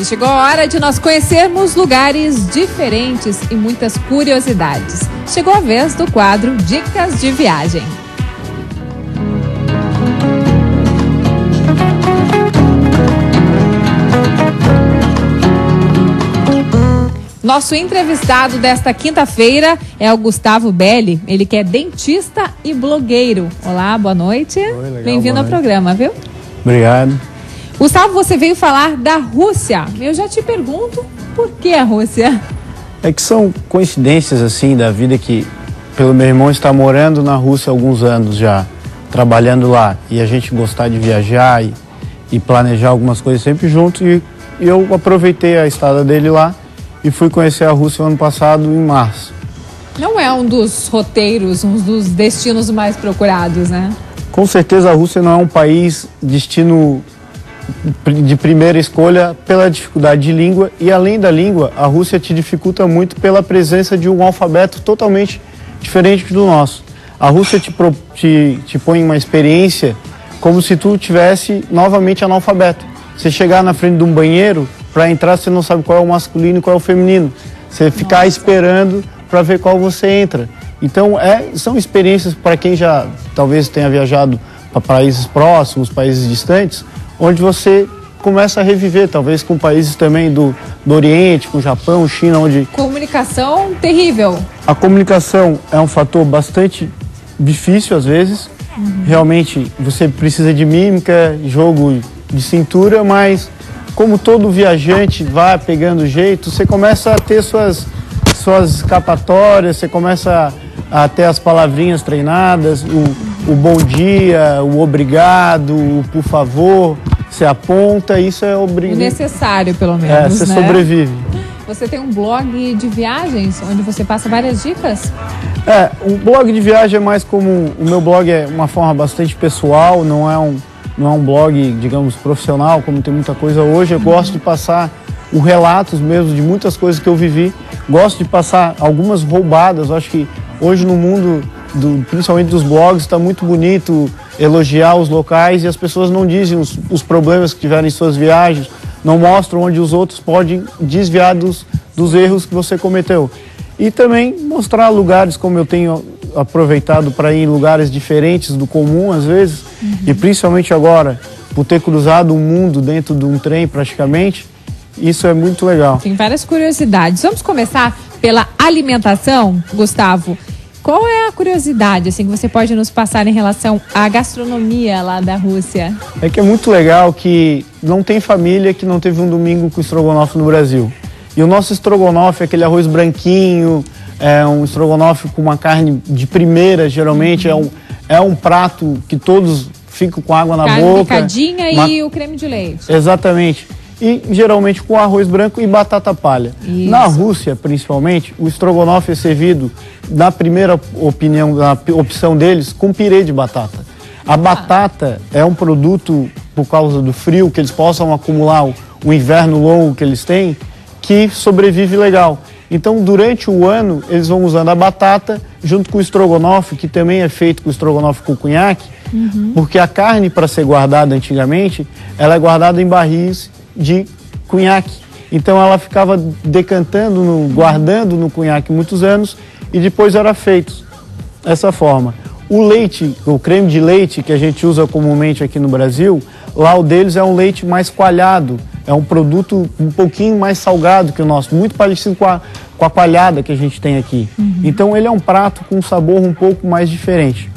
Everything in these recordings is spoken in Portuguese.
E chegou a hora de nós conhecermos lugares diferentes e muitas curiosidades. Chegou a vez do quadro Dicas de Viagem. Nosso entrevistado desta quinta-feira é o Gustavo Belli, ele que é dentista e blogueiro. Olá, boa noite. Bem-vindo ao programa, viu? Obrigado. Gustavo, você veio falar da Rússia. Eu já te pergunto, por que a Rússia? É que são coincidências assim da vida que, pelo meu irmão estar morando na Rússia há alguns anos já, trabalhando lá, e a gente gostar de viajar e planejar algumas coisas sempre junto, e eu aproveitei a estada dele lá e fui conhecer a Rússia no ano passado, em março. Não é um dos roteiros, um dos destinos mais procurados, né? Com certeza a Rússia não é um país destino de primeira escolha pela dificuldade de língua, e além da língua, a Rússia te dificulta muito pela presença de um alfabeto totalmente diferente do nosso. A Rússia te põe uma experiência como se tu tivesse novamente analfabeto. Você chegar na frente de um banheiro, para entrar você não sabe qual é o masculino e qual é o feminino. Você ficar esperando para ver qual você entra. Então são experiências para quem já talvez tenha viajado para países próximos, países distantes, onde você começa a reviver, talvez com países também do Oriente, com o Japão, China, onde... Comunicação terrível. A comunicação é um fator bastante difícil às vezes. Realmente você precisa de mímica, jogo de cintura, mas como todo viajante vai pegando jeito, você começa a ter suas escapatórias, você começa a ter as palavrinhas treinadas, o bom dia, o obrigado, o por favor, você aponta, isso é o necessário, pelo menos, você sobrevive. Você tem um blog de viagens, onde você passa várias dicas? O blog de viagem é mais como... O meu blog é uma forma bastante pessoal, não é um blog, digamos, profissional, como tem muita coisa hoje. Eu gosto de passar os relatos mesmo de muitas coisas que eu vivi. Gosto de passar algumas roubadas. Eu acho que hoje no mundo, principalmente dos blogs, está muito bonito elogiar os locais, e as pessoas não dizem os problemas que tiveram em suas viagens, não mostram onde os outros podem desviar dos erros que você cometeu. E também mostrar lugares, como eu tenho aproveitado para ir em lugares diferentes do comum às vezes, e principalmente agora, por ter cruzado o mundo dentro de um trem praticamente, isso é muito legal. Tem várias curiosidades. Vamos começar pela alimentação, Gustavo. Qual é a curiosidade assim, que você pode nos passar em relação à gastronomia lá da Rússia? É que é muito legal que não tem família que não teve um domingo com estrogonofe no Brasil. E o nosso estrogonofe é aquele arroz branquinho, é um estrogonofe com uma carne de primeira, geralmente é um prato que todos ficam com água na boca. Picadinha e o creme de leite. Exatamente. E geralmente com arroz branco e batata palha. Isso. Na Rússia, principalmente, o estrogonofe é servido, na primeira opção deles, com pirê de batata. A batata é um produto, por causa do frio, que eles possam acumular o inverno longo que eles têm, que sobrevive legal. Então, durante o ano, eles vão usando a batata junto com o estrogonofe, que também é feito com estrogonofe com cunhaque, porque a carne, para ser guardada antigamente, ela é guardada em barris de cunhaque. Então ela ficava decantando, guardando no cunhaque muitos anos, e depois era feito dessa forma. O leite, o creme de leite que a gente usa comumente aqui no Brasil, lá o deles é um leite mais coalhado, é um produto um pouquinho mais salgado que o nosso, muito parecido com a coalhada que a gente tem aqui. Então ele é um prato com um sabor um pouco mais diferente.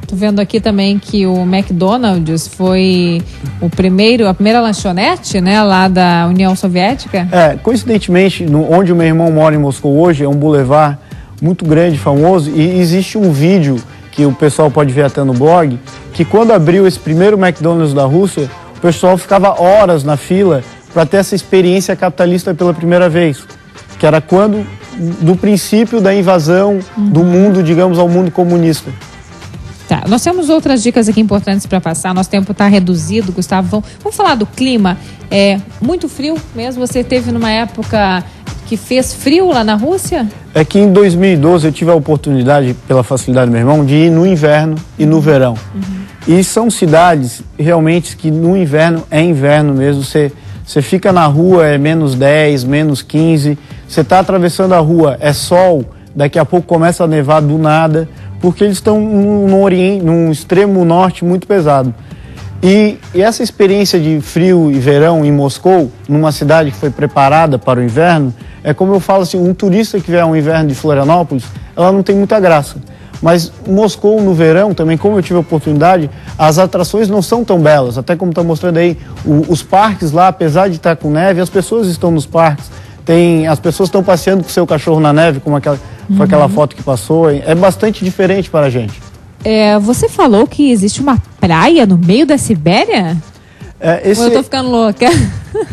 Tô vendo aqui também que o McDonald's foi a primeira lanchonete, né, lá da União Soviética. Coincidentemente, onde o meu irmão mora em Moscou hoje, é um boulevard muito grande, famoso, e existe um vídeo que o pessoal pode ver até no blog, que quando abriu esse primeiro McDonald's da Rússia, o pessoal ficava horas na fila para ter essa experiência capitalista pela primeira vez, que era quando, do princípio da invasão do mundo, digamos, ao mundo comunista. Tá, nós temos outras dicas aqui importantes para passar. Nosso tempo está reduzido, Gustavo. Vamos falar do clima. É muito frio mesmo? Você teve numa época que fez frio lá na Rússia? É que em 2012 eu tive a oportunidade, pela facilidade do meu irmão, de ir no inverno e no verão. E são cidades realmente que no inverno é inverno mesmo. Você Você fica na rua, é menos 10, menos 15. Você está atravessando a rua, é sol, daqui a pouco começa a nevar do nada, porque eles estão num extremo norte muito pesado. E essa experiência de frio e verão em Moscou, numa cidade que foi preparada para o inverno, é como eu falo assim, um turista que vier ao inverno de Florianópolis, ela não tem muita graça. Mas Moscou no verão também, como eu tive a oportunidade, as atrações não são tão belas. Até como está mostrando aí, os parques lá, apesar de estar com neve, as pessoas estão nos parques. As pessoas estão passeando com o seu cachorro na neve, como foi aquela foto que passou. É bastante diferente para a gente. Você falou que existe uma praia no meio da Sibéria? Ou eu tô ficando louca?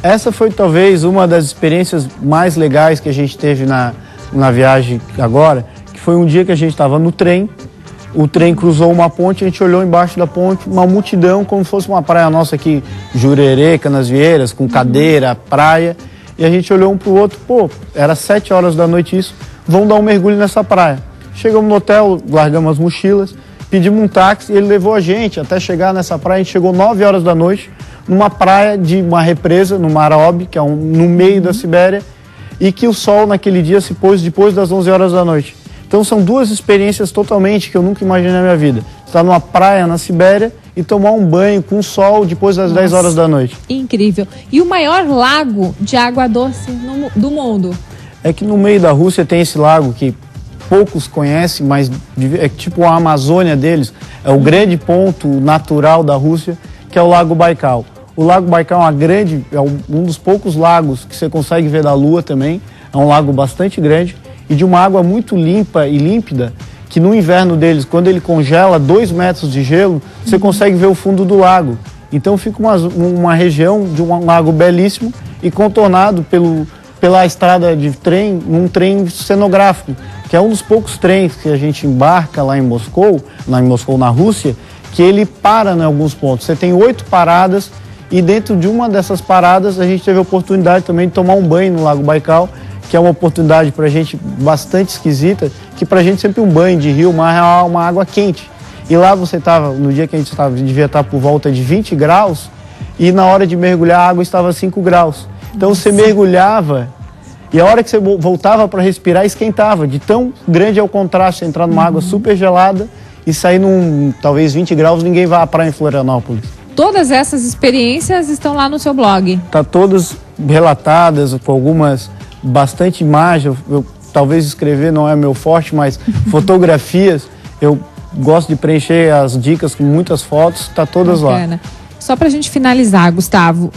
Essa foi talvez uma das experiências mais legais que a gente teve na viagem agora, que foi um dia que a gente estava no trem, o trem cruzou uma ponte, a gente olhou embaixo da ponte, uma multidão, como se fosse uma praia nossa aqui, Jurerê, Canasvieiras, com cadeira, praia, e a gente olhou um pro outro, era 7 horas da noite isso, vamos dar um mergulho nessa praia. Chegamos no hotel, largamos as mochilas, pedimos um táxi e ele levou a gente até chegar nessa praia. A gente chegou 9 horas da noite, numa praia de uma represa, no Mar Obi, que é no meio da Sibéria, e que o sol naquele dia se pôs depois das 11 horas da noite. Então são duas experiências totalmente que eu nunca imaginei na minha vida. Estar numa praia na Sibéria e tomar um banho com sol depois das 10 horas da noite. Incrível. E o maior lago de água doce do mundo? É que no meio da Rússia tem esse lago que poucos conhecem, mas é tipo a Amazônia deles, é o grande ponto natural da Rússia, que é o Lago Baikal. O Lago Baikal é um dos poucos lagos que você consegue ver da Lua também, é um lago bastante grande e de uma água muito limpa e límpida, que no inverno deles, quando ele congela 2 metros de gelo, você consegue ver o fundo do lago. Então fica uma região de um lago belíssimo e contornado pela estrada de trem, num trem cenográfico, que é um dos poucos trens que a gente embarca lá em Moscou, na Rússia, que ele para em alguns pontos. Você tem 8 paradas e dentro de uma dessas paradas a gente teve a oportunidade também de tomar um banho no Lago Baikal, que é uma oportunidade para a gente bastante esquisita, que para a gente sempre um banho de rio, mar é uma água quente. E lá você estava, no dia que a gente estava, devia estar por volta de 20 graus e na hora de mergulhar a água estava 5 graus. Então você mergulhava e a hora que você voltava para respirar esquentava, de tão grande é o contraste, entrar numa água super gelada e sair talvez 20 graus, ninguém vai à praia em Florianópolis. Todas essas experiências estão lá no seu blog? Tá todas relatadas, com algumas, bastante imagens, eu talvez escrever não é meu forte, mas fotografias, eu gosto de preencher as dicas com muitas fotos, tá todas lá. Só para a gente finalizar, Gustavo,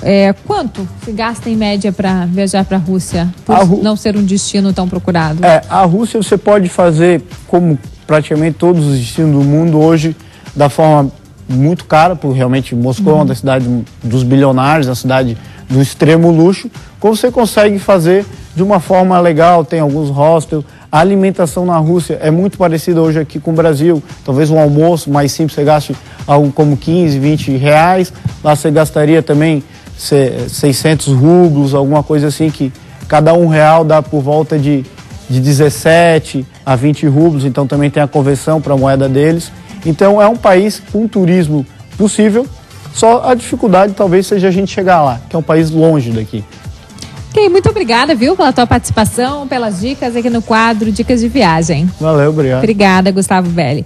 quanto se gasta em média para viajar para a Rússia, por não ser um destino tão procurado? A Rússia você pode fazer, como praticamente todos os destinos do mundo hoje, da forma muito cara, porque realmente Moscou é uma das cidades dos bilionários, a cidade do extremo luxo, como você consegue fazer de uma forma legal, tem alguns hostels. A alimentação na Rússia é muito parecida hoje aqui com o Brasil. Talvez um almoço mais simples você gaste algo como 15, 20 reais. Lá você gastaria também 600 rublos, alguma coisa assim, que cada R$1 dá por volta de 17 a 20 rublos. Então também tem a conversão para a moeda deles. Então é um país com turismo possível. Só a dificuldade talvez seja a gente chegar lá, que é um país longe daqui. Ok, muito obrigada, viu, pela tua participação, pelas dicas aqui no quadro Dicas de Viagem. Valeu, obrigado. Obrigada, Gustavo Belli.